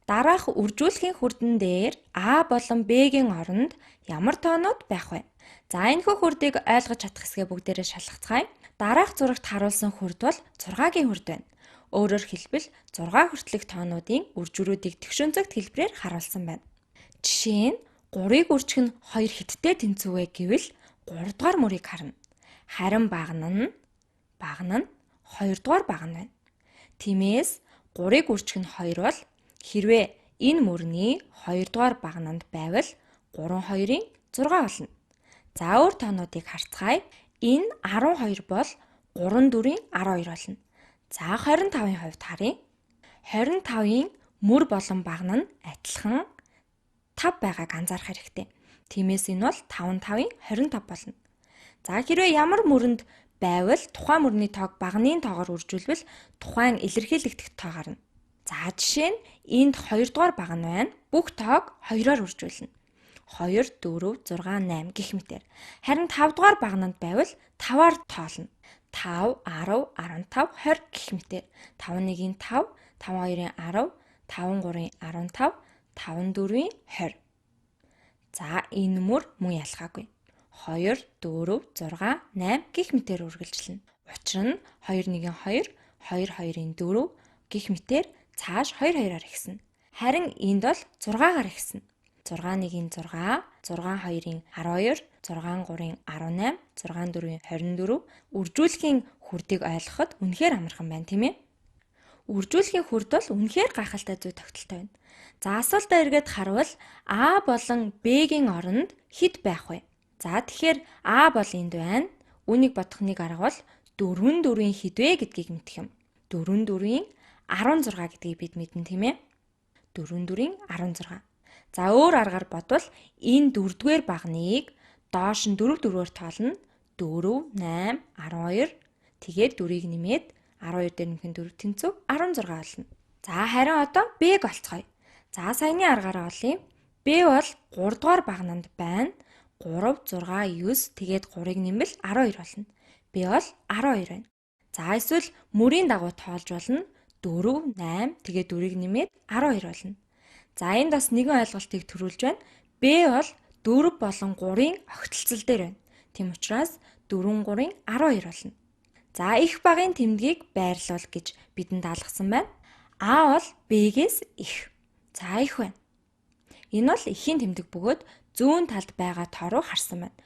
Дараах үржүүлэхийн хүрдэн дээр А болон Б-гийн оронд ямар тоонууд байх вэ? За энэхүү хүрдийг ойлгож чадах хэсгээ бүгдээрээ шалгацгаая. Дараах зурагт харуулсан хүрд бол 6-гийн хүрд байна. Өөрөөр хэлбэл 6 хүртэлх тоонуудын үржүүрүүдийг тэгшүнцэгт хэлбэрээр харуулсан байна. Жишээ нь 3-ыг үржих нь 2 хэттэй тэнцүү вэ гэвэл 3 дугаар мөрийг харна. Харин багна нь 2 дугаар багна байна. Тиймээс 3-ыг үржих нь 2 бол хэрвээ энэ мөрний 2 дугаар багнанд байвал 3 2-ын 6 болно. За өөр тоонуудыг харцгаая. Энэ 12 бол 3 4-ийн 12 болно. За 25-ын хувьд харъя. 25-ын мөр болон багна нь адилхан 5 байгааг анзаарах хэрэгтэй. Тиймээс энэ бол 5 5-ын 25 болно. За хэрвээ ямар мөрөнд байвал тухайн мөрний тоог багны тоогоор үржүүлбэл тухайн илэрхийлэгдэх тоо гарна. За жишээ нь энд 2 дугаар багна байна. Бүх тоог 2-оор үржүүлнэ. 2 4 6 8 гэх мэтээр. Харин 5 дугаар багнанд байвал 5-аар тоолно. 5 10 15 20 гэх мэтээр. 5 1-ийн 5, 5 2-ын 10, 5 3-ын 15, 5 4-ийн 20. За энэ мөр мөн ялгаагүй. 2 4 6 8 гэх мэтээр үргэлжилнэ. Учир нь 2 1-ийн 2, 2 2-ын 4 гэх мэтээр цааш 2 2-аар ихснэ. Харин энд бол 6-гаар ихснэ. 6 1-ийн 6, 6 2-ын 12, 6 3-ын 18, 6 4-ийн 24 үржүүлэхийн хүрдийг ойлгоход үнэхээр амархан байна, тийм ээ? Үржүүлэхийн хүрд бол үнэхээр гайхалтай зүй тогтолтой байна. За асуултаа эргээд харвал А болон Б-гийн оронд хэд байх вэ? За тэгэхээр А бол энд байна. Үүнийг бодох нэг арга бол 4 4-ийн хэд вэ гэдгийг мэдэх юм. 4 4-ийн 16 гэдгийг бид мэднэ, тийм ээ? 4 4-ийн 16. За өөр аргаар бодвол энэ 4-р багныг доош нь 4 4-өөр тоолно. 4 8 12 тэгээд 4-ийг нэмээд 12 дээр нэмэх нь 4 тэнцүү 16 болно. За харин одоо Б-г олцгоё. За саяны аргаараа олъё. Б бол 3 дугаар багнанд байна. 3 6 9 тэгээд 3-ыг нэмвэл 12 болно. Б бол 12 байна. За эсвэл мөрийн дагуу тоолж болно. 4 8 тэгээд 4-ыг нэмээд 12 болно. За энд бас нэгэн ойлголтыг төрүүлж байна. Б бол 4 болон 3-ын огтлцол дээр байна. Тийм учраас 4 3-ын 12 болно. За их багын тэмдгийг байрлуул гэж бидэнд даалгасан байна. А бол Б-гээс их. За их байна. Энэ бол ихийн тэмдэг бөгөөд зүүн талд байгаа тоо руу харсан байна.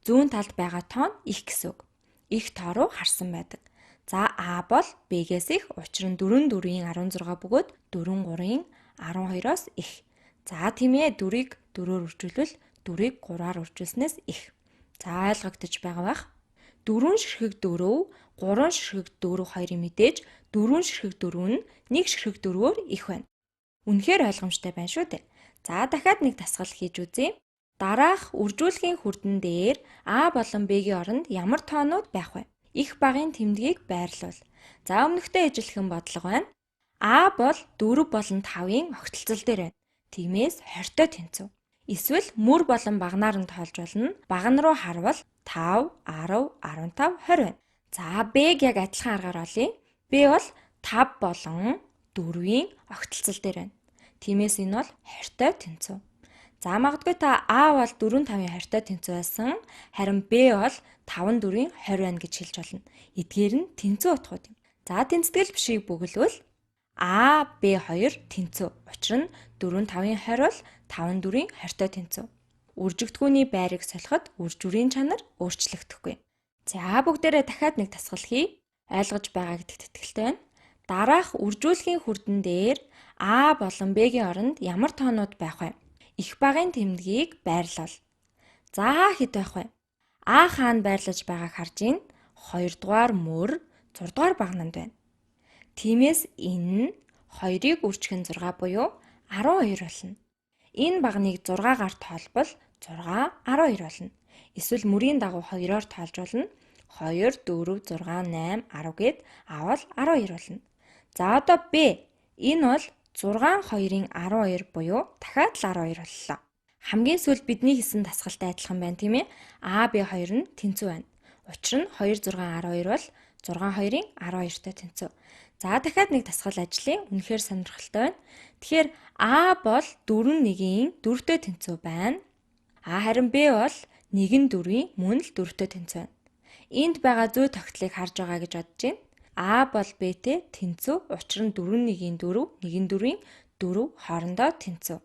Зүүн талд байгаа тоо нь их гэсэн үг. Их тоо руу харсан байдаг. За А бол Б-гээс их, учир нь 4 4-ийн 16 бөгөөд 4 3-ийн 12-оос их. За тийм ээ, 4-ийг 4-өөр үржүүлвэл 4-ийг 3-аар үржүүлснээс их. За ойлгогдож байгаа бах. 4 ширхэг 4, 3 ширхэг 4 хоёрын мэдээж 4 ширхэг 4 нь 1 ширхэг 4-өөр их байна. Үнэхээр ойлгомжтой байна шүү дээ. За дахиад нэг дасгал хийж үзье. Дараах үржүүлэхийн хүрдэн дээр А болон Б-гийн оронд ямар тоонууд байх вэ? Их багын тэмдгийг байрлуул. За өмнөхтэй ижилхэн бодлого байна. А бол 4 болон 5-ын огтлцол дээр байна. Тиймээс 20-той тэнцүү. Эсвэл мөр болон багнаар нь тоолж болно. Багн руу харвал 5, 10, 15, 20 байна. За Б-г яг адилхан аргаар олъё. Б бол 5 болон 4-ийн огтлцол дээр байна. Тиймээс энэ бол 20-той тэнцүү. За магадгүй та А бол 4 5-ийн 20-той тэнцүү байсан. Харин Б бол 5 4-ийн 20 байна гэж хэлж болно. Эдгээр нь тэнцүү утгууд юм. За тэнцэтгэл бишийг бүгэлвэл А, Б2 тэнцүү. Учир нь 4 5-ийн 20 бол 5 4-ийн 20-той тэнцүү. Үржигдэхүүний байрыг солиход үржүүрийн чанар өөрчлөгдөхгүй. За бүгдээрээ дахиад нэг дасгал хий. Ойлгож байгаа гэдэгт итгэлтэй байна. Дараах үржүүлэхийн хүрдэн дээр А болон Б-гийн оронд ямар тоонууд байх вэ? Их багын тэмдгийг байрлуул. За хэд байх вэ? А хаана байрлаж байгааг харж байна. 2 дугаар мөр 6 дугаар багнанд байна. Тиймээс энэ нь 2-ыг үржих нь 6 буюу 12 болно. Энэ багныг 6-гаар тоолбол 6 12 болно. Эсвэл мөрийн дагуу 2-оор тоолж болно. 2 4 6 8 10 гээд авал 12 болно. За одоо Б. Энэ бол 6 2-ын 12 буюу дахиад л 12 боллоо. Хамгийн сүүлд бидний хийсэн дасгалтай адилхан байна, тийм ээ? А, Б 2 нь тэнцүү байна. Учир нь 2 6 12 бол 6 2-ын 12-той тэнцүү. За дахиад нэг дасгал ажлын үнэхээр сонирхолтой байна. Тэгэхээр А бол 4-1-ийн 4-тэй тэнцүү байна. Харин Б бол 1-4-ийн мөн л 4-тэй тэнцүү байна. Энд байгаа зүй тогтолцоог харж байгаа гэж бодож байна. А бол Б-тэй тэнцүү, учир нь 4-1-ийн 4, 1-4-ийн 4 хоорондоо тэнцүү.